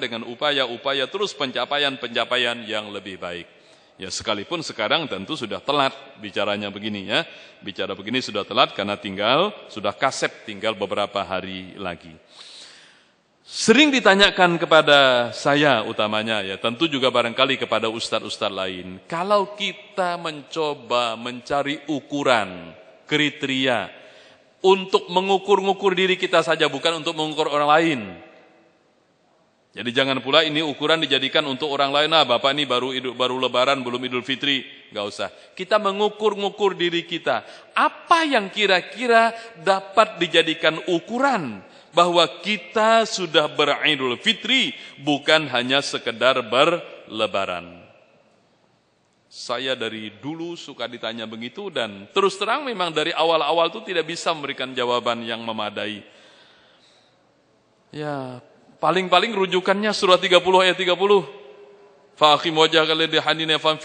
dengan upaya-upaya terus pencapaian-pencapaian yang lebih baik. Ya, sekalipun sekarang tentu sudah telat bicaranya begini ya. Bicara begini sudah telat karena sudah kasep tinggal beberapa hari lagi. Sering ditanyakan kepada saya utamanya ya, tentu juga barangkali kepada ustadz-ustadz lain. Kalau kita mencoba mencari ukuran, kriteria untuk mengukur-ngukur diri kita saja, bukan untuk mengukur orang lain. Jadi jangan pula ini ukuran dijadikan untuk orang lain. Nah, Bapak ini baru Lebaran, belum Idul Fitri. Enggak usah. Kita mengukur-ngukur diri kita. Apa yang kira-kira dapat dijadikan ukuran bahwa kita sudah beridul fitri, bukan hanya sekedar berlebaran. Saya dari dulu suka ditanya begitu dan terus terang memang dari awal-awal itu tidak bisa memberikan jawaban yang memadai. Ya, paling-paling rujukannya surah 30 ayat 30. Fa aqim wajhaka lidhanina fa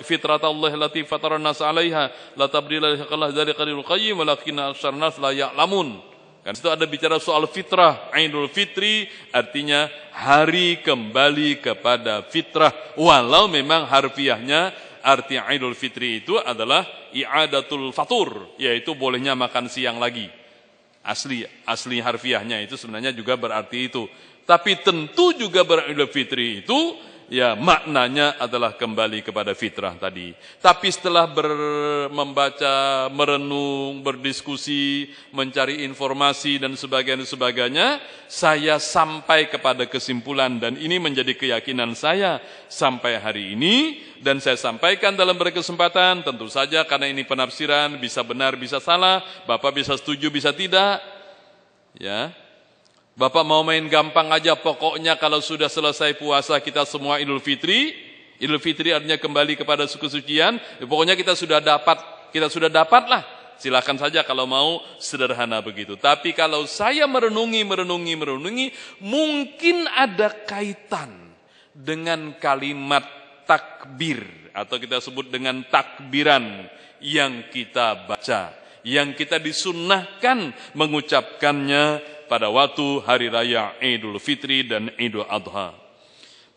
fitratallahi allati fataran nas 'alaiha la tabdila li khalqillah dzaliqal qayyim walakinna aktsarun nas la ya'lamun. Kan itu ada bicara soal fitrah, Idul Fitri artinya hari kembali kepada fitrah. Walau memang harfiahnya arti Idul Fitri itu adalah i'adatul fatur, yaitu bolehnya makan siang lagi. Asli harfiahnya itu sebenarnya juga berarti itu. Tapi tentu juga beridul fitri itu ya maknanya adalah kembali kepada fitrah tadi. Tapi setelah membaca, merenung, berdiskusi, mencari informasi dan sebagainya, saya sampai kepada kesimpulan dan ini menjadi keyakinan saya sampai hari ini dan saya sampaikan dalam berkesempatan. Tentu saja karena ini penafsiran, bisa benar, bisa salah, Bapak bisa setuju, bisa tidak. Ya. Bapak mau main gampang aja, pokoknya kalau sudah selesai puasa kita semua Idul Fitri. Idul Fitri artinya kembali kepada kesucian. Ya, pokoknya kita sudah dapat lah. Silakan saja kalau mau sederhana begitu. Tapi kalau saya merenungi, mungkin ada kaitan dengan kalimat takbir atau kita sebut dengan takbiran yang kita baca, yang kita disunnahkan mengucapkannya pada waktu hari raya Idul Fitri dan Idul Adha.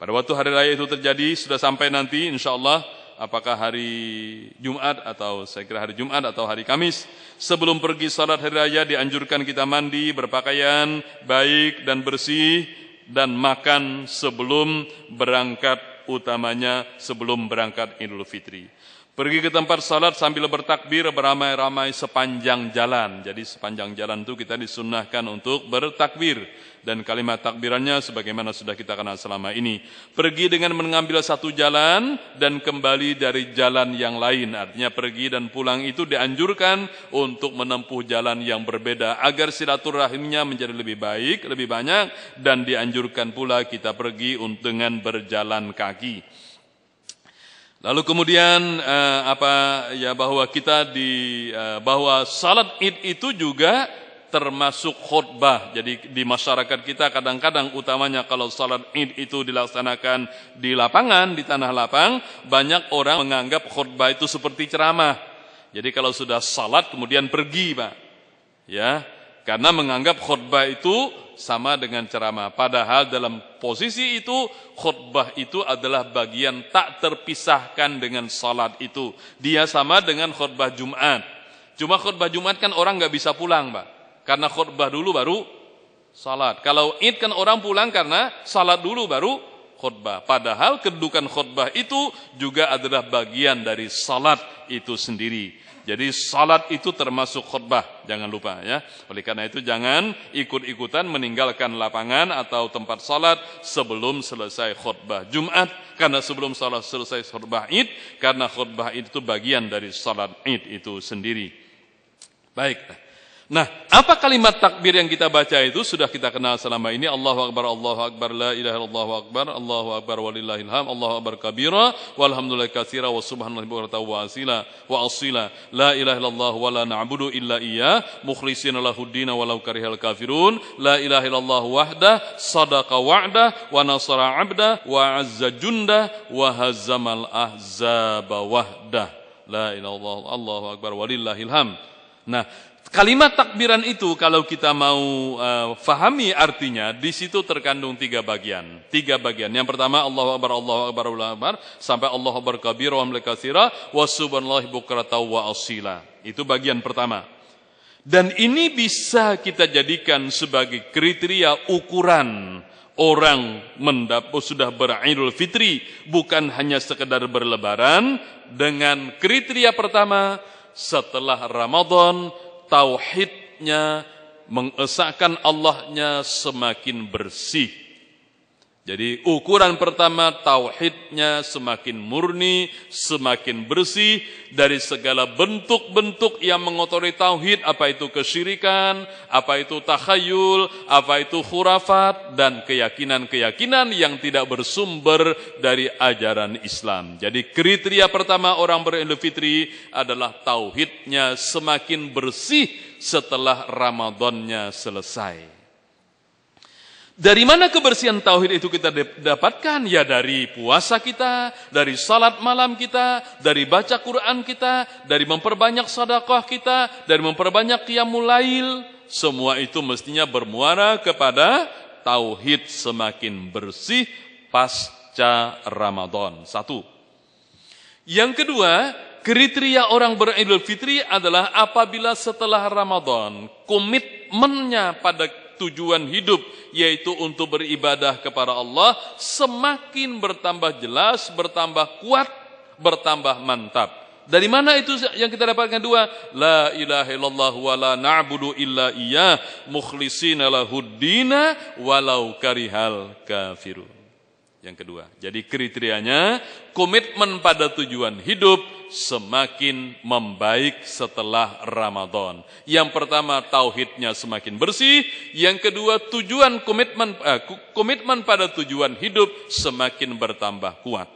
Pada waktu hari raya itu terjadi, sudah sampai nanti insyaallah, apakah hari Jumat atau saya kira hari Jumat atau hari Kamis, sebelum pergi salat hari raya dianjurkan kita mandi, berpakaian baik dan bersih dan makan sebelum berangkat, utamanya sebelum berangkat Idul Fitri. Pergi ke tempat salat sambil bertakbir beramai-ramai sepanjang jalan. Jadi sepanjang jalan itu kita disunnahkan untuk bertakbir. Dan kalimat takbirannya sebagaimana sudah kita kenal selama ini. Pergi dengan mengambil satu jalan dan kembali dari jalan yang lain. Artinya pergi dan pulang itu dianjurkan untuk menempuh jalan yang berbeda. Agar silaturahimnya menjadi lebih baik, lebih banyak. Dan dianjurkan pula kita pergi dengan berjalan kaki. Lalu kemudian bahwa salat Id itu juga termasuk khutbah. Jadi di masyarakat kita kadang-kadang utamanya kalau salat Id itu dilaksanakan di lapangan, di tanah lapang, banyak orang menganggap khutbah itu seperti ceramah. Jadi kalau sudah salat kemudian pergi, Pak. Ya, karena menganggap khutbah itu sama dengan ceramah. Padahal dalam posisi itu, khutbah itu adalah bagian tak terpisahkan dengan salat itu. Dia sama dengan khutbah Jumat. Cuma khutbah Jumat kan orang nggak bisa pulang, Pak. Karena khutbah dulu baru salat. Kalau Id kan orang pulang karena salat dulu baru khutbah. Padahal kedudukan khutbah itu juga adalah bagian dari salat itu sendiri. Jadi salat itu termasuk khutbah, jangan lupa ya. Oleh karena itu jangan ikut-ikutan meninggalkan lapangan atau tempat salat sebelum selesai khutbah Jumat, karena sebelum salat selesai khutbah Id, karena khutbah itu bagian dari salat Id itu sendiri. Baik. Nah, apa kalimat takbir yang kita baca itu sudah kita kenal selama ini. Allahu Akbar, la ilaha illallah akbar, Allahu Akbar walillahil hamd, Allahu Akbar kabira, walhamdulillahi katsira, wa subhanallahi bukratan wa asila, la ilaha illallah wa la na'budu illa iyyah, mukhlishina lahuddin walau karihal kafirun, la ilaha illallah wahdah, sadaqa wa'dah, wa nasara 'abdah, wa 'azza jundah, wa hazamal ahzaba wahdah. La ilaha illallah, Allahu Akbar walillahil hamd. Nah, Kalimat takbiran itu kalau kita mau fahami artinya, di situ terkandung 3 bagian. 3 bagian. Yang pertama Allahu Akbar, Allahu Akbar, Allahu Akbar, sampai Allahu Akbar kabira wa hamdallahi katsira wa subhanallahi bukratan wa asila. Itu bagian pertama. Dan ini bisa kita jadikan sebagai kriteria ukuran orang sudah beridul fitri, bukan hanya sekedar berlebaran, dengan kriteria pertama setelah Ramadan tauhidnya, mengesahkan Allahnya semakin bersih. Jadi ukuran pertama tauhidnya semakin murni, semakin bersih dari segala bentuk-bentuk yang mengotori tauhid, apa itu kesyirikan, apa itu takhayul, apa itu khurafat, dan keyakinan-keyakinan yang tidak bersumber dari ajaran Islam. Jadi kriteria pertama orang beridul fitri adalah tauhidnya semakin bersih setelah Ramadannya selesai. Dari mana kebersihan tauhid itu kita dapatkan? Ya dari puasa kita, dari salat malam kita, dari baca Quran kita, dari memperbanyak sedekah kita, dari memperbanyak qiyamul lail. Semua itu mestinya bermuara kepada tauhid semakin bersih pasca Ramadan. 1. Yang kedua, kriteria orang beridul fitri adalah apabila setelah Ramadan komitmennya pada tujuan hidup, yaitu untuk beribadah kepada Allah, semakin bertambah jelas, bertambah kuat, bertambah mantap. Dari mana itu yang kita dapatkan? 2, la ilaha illallah wa la na'budu illa iyyah mukhlishina lahuddina walau karihal kafirun. Yang kedua, jadi kriterianya komitmen pada tujuan hidup semakin membaik setelah Ramadan. Yang pertama tauhidnya semakin bersih, yang kedua tujuan komitmen pada tujuan hidup semakin bertambah kuat.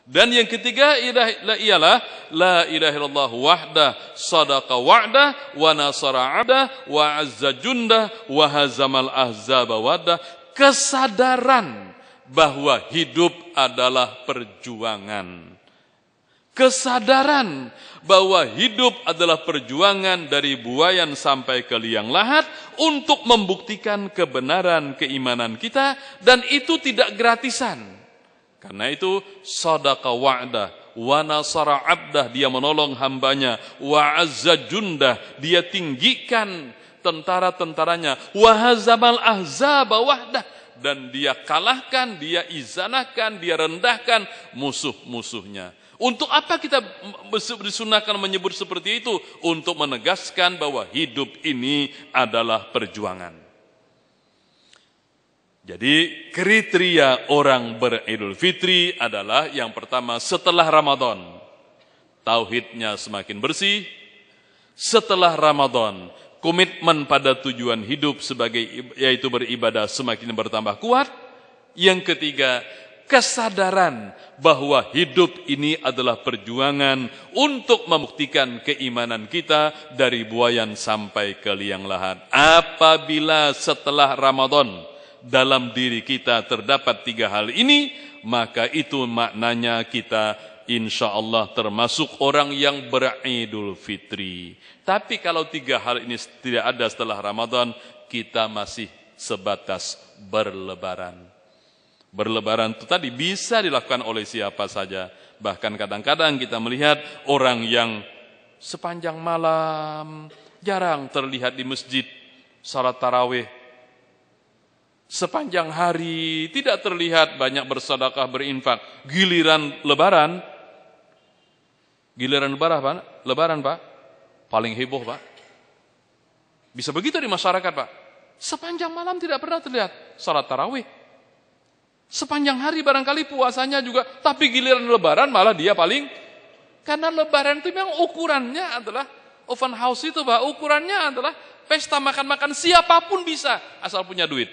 Dan yang ketiga ialah la ilaha illallah wahdah sadaqa wa'dah wa nasara 'abdah wa azza jundah wa hazamal ahzaba waddah. Kesadaran bahwa hidup adalah perjuangan. Kesadaran bahwa hidup adalah perjuangan dari buayan sampai ke liang lahat untuk membuktikan kebenaran keimanan kita, dan itu tidak gratisan. Karena itu sadaqa wa'dah wa nasara 'abdah, dia menolong hambanya, wa azza jundah, dia tinggikan tentara-tentaranya, wa hazamal ahzaba wahdah, dan dia kalahkan, dia izanahkan, dia rendahkan musuh-musuhnya. Untuk apa kita disunahkan menyebut seperti itu? Untuk menegaskan bahwa hidup ini adalah perjuangan. Jadi kriteria orang beridul fitri adalah yang pertama setelah Ramadan tauhidnya semakin bersih. Setelah Ramadan komitmen pada tujuan hidup yaitu beribadah semakin bertambah kuat. Yang ketiga, kesadaran bahwa hidup ini adalah perjuangan untuk membuktikan keimanan kita dari buayan sampai ke liang lahat. Apabila setelah Ramadan dalam diri kita terdapat 3 hal ini, maka itu maknanya kita insya Allah termasuk orang yang beridul fitri. Tapi kalau 3 hal ini tidak ada setelah Ramadan, kita masih sebatas berlebaran. Berlebaran itu tadi bisa dilakukan oleh siapa saja. Bahkan kadang-kadang kita melihat orang yang sepanjang malam jarang terlihat di masjid salat tarawih. Sepanjang hari tidak terlihat banyak bersedekah, berinfak. Giliran lebaran Lebaran Pak, paling heboh Pak. Bisa begitu di masyarakat Pak. Sepanjang malam tidak pernah terlihat salat tarawih. Sepanjang hari barangkali puasanya juga, tapi giliran lebaran malah dia paling. Karena lebaran itu memang ukurannya adalah open house itu Pak. Ukurannya adalah pesta makan-makan, siapapun bisa asal punya duit.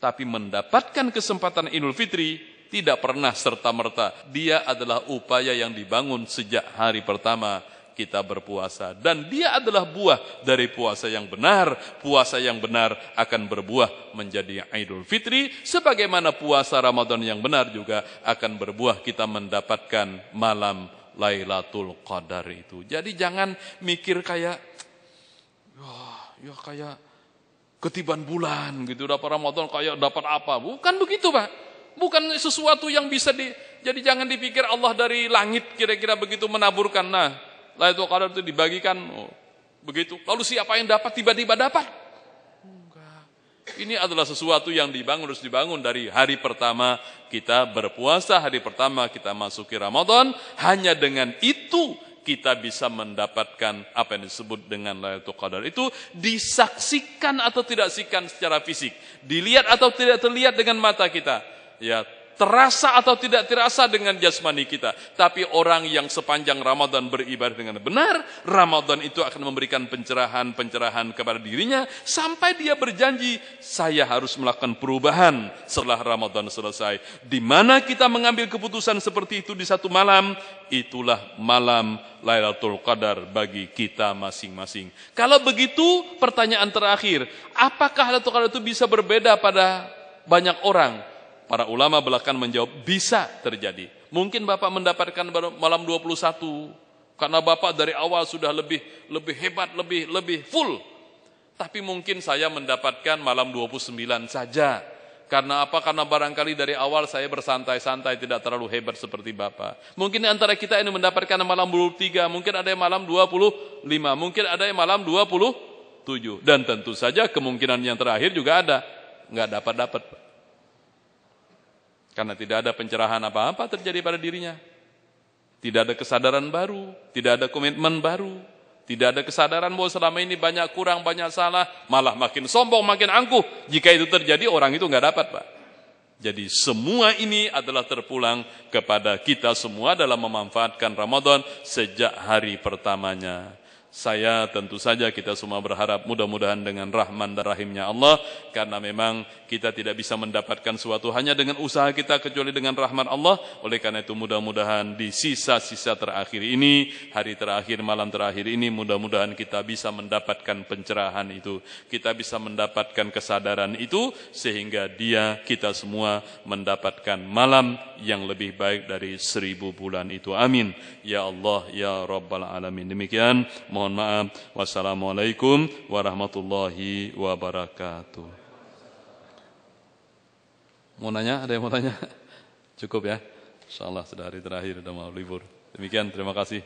Tapi mendapatkan kesempatan Idul Fitri tidak pernah serta-merta. Dia adalah upaya yang dibangun sejak hari pertama kita berpuasa. Dan dia adalah buah dari puasa yang benar. Puasa yang benar akan berbuah menjadi Idul Fitri. Sebagaimana puasa Ramadan yang benar juga akan berbuah kita mendapatkan malam Lailatul Qadar itu. Jadi jangan mikir kayak, ya kayak ketiban bulan gitu, dapat Ramadan kayak dapat apa. Bukan begitu, Pak. Bukan sesuatu yang bisa jadi jangan dipikir Allah dari langit kira-kira begitu menaburkan. Nah, Lailatul Qadar itu dibagikan begitu. Lalu siapa yang dapat tiba-tiba dapat? Enggak. Ini adalah sesuatu yang harus dibangun dari hari pertama kita berpuasa, hari pertama kita masuki Ramadan. Hanya dengan itu kita bisa mendapatkan apa yang disebut dengan Lailatul Qadar. Itu disaksikan atau tidak saksikan secara fisik, dilihat atau tidak terlihat dengan mata kita, ya, terasa atau tidak terasa dengan jasmani kita. Tapi orang yang sepanjang Ramadan beribadah dengan benar, Ramadan itu akan memberikan pencerahan kepada dirinya sampai dia berjanji, saya harus melakukan perubahan setelah Ramadan selesai. Di mana kita mengambil keputusan seperti itu di satu malam, itulah malam Lailatul Qadar bagi kita masing-masing. Kalau begitu, pertanyaan terakhir, apakah Lailatul Qadar itu bisa berbeda pada banyak orang? Para ulama belakang menjawab, bisa terjadi. Mungkin Bapak mendapatkan malam 21 karena Bapak dari awal sudah lebih hebat, lebih full. Tapi mungkin saya mendapatkan malam 29 saja. Karena apa? Karena barangkali dari awal saya bersantai-santai, tidak terlalu hebat seperti Bapak. Mungkin antara kita ini mendapatkan malam 23, mungkin ada yang malam 25, mungkin ada yang malam 27. Dan tentu saja kemungkinan yang terakhir juga ada, nggak dapat. Karena tidak ada pencerahan apa-apa terjadi pada dirinya. Tidak ada kesadaran baru, tidak ada komitmen baru, tidak ada kesadaran bahwa selama ini banyak kurang, banyak salah, malah makin sombong, makin angkuh. Jika itu terjadi, orang itu nggak dapat, Pak. Jadi semua ini adalah terpulang kepada kita semua dalam memanfaatkan Ramadan sejak hari pertamanya. Saya tentu saja kita semua berharap mudah-mudahan dengan rahman dan rahimnya Allah, karena memang kita tidak bisa mendapatkan sesuatu hanya dengan usaha kita kecuali dengan rahmat Allah. Oleh karena itu mudah-mudahan di sisa-sisa terakhir ini, hari terakhir, malam terakhir ini, mudah-mudahan kita bisa mendapatkan pencerahan itu, kita bisa mendapatkan kesadaran itu, sehingga kita semua mendapatkan malam yang lebih baik dari 1000 bulan itu. Amin ya Allah ya Rabbal Alamin. Demikian, mohon maaf. Wassalamualaikum warahmatullahi wabarakatuh. Mau nanya? Ada yang mau tanya? Cukup ya? InsyaAllah sudah hari terakhir, sudah mau libur. Demikian, terima kasih.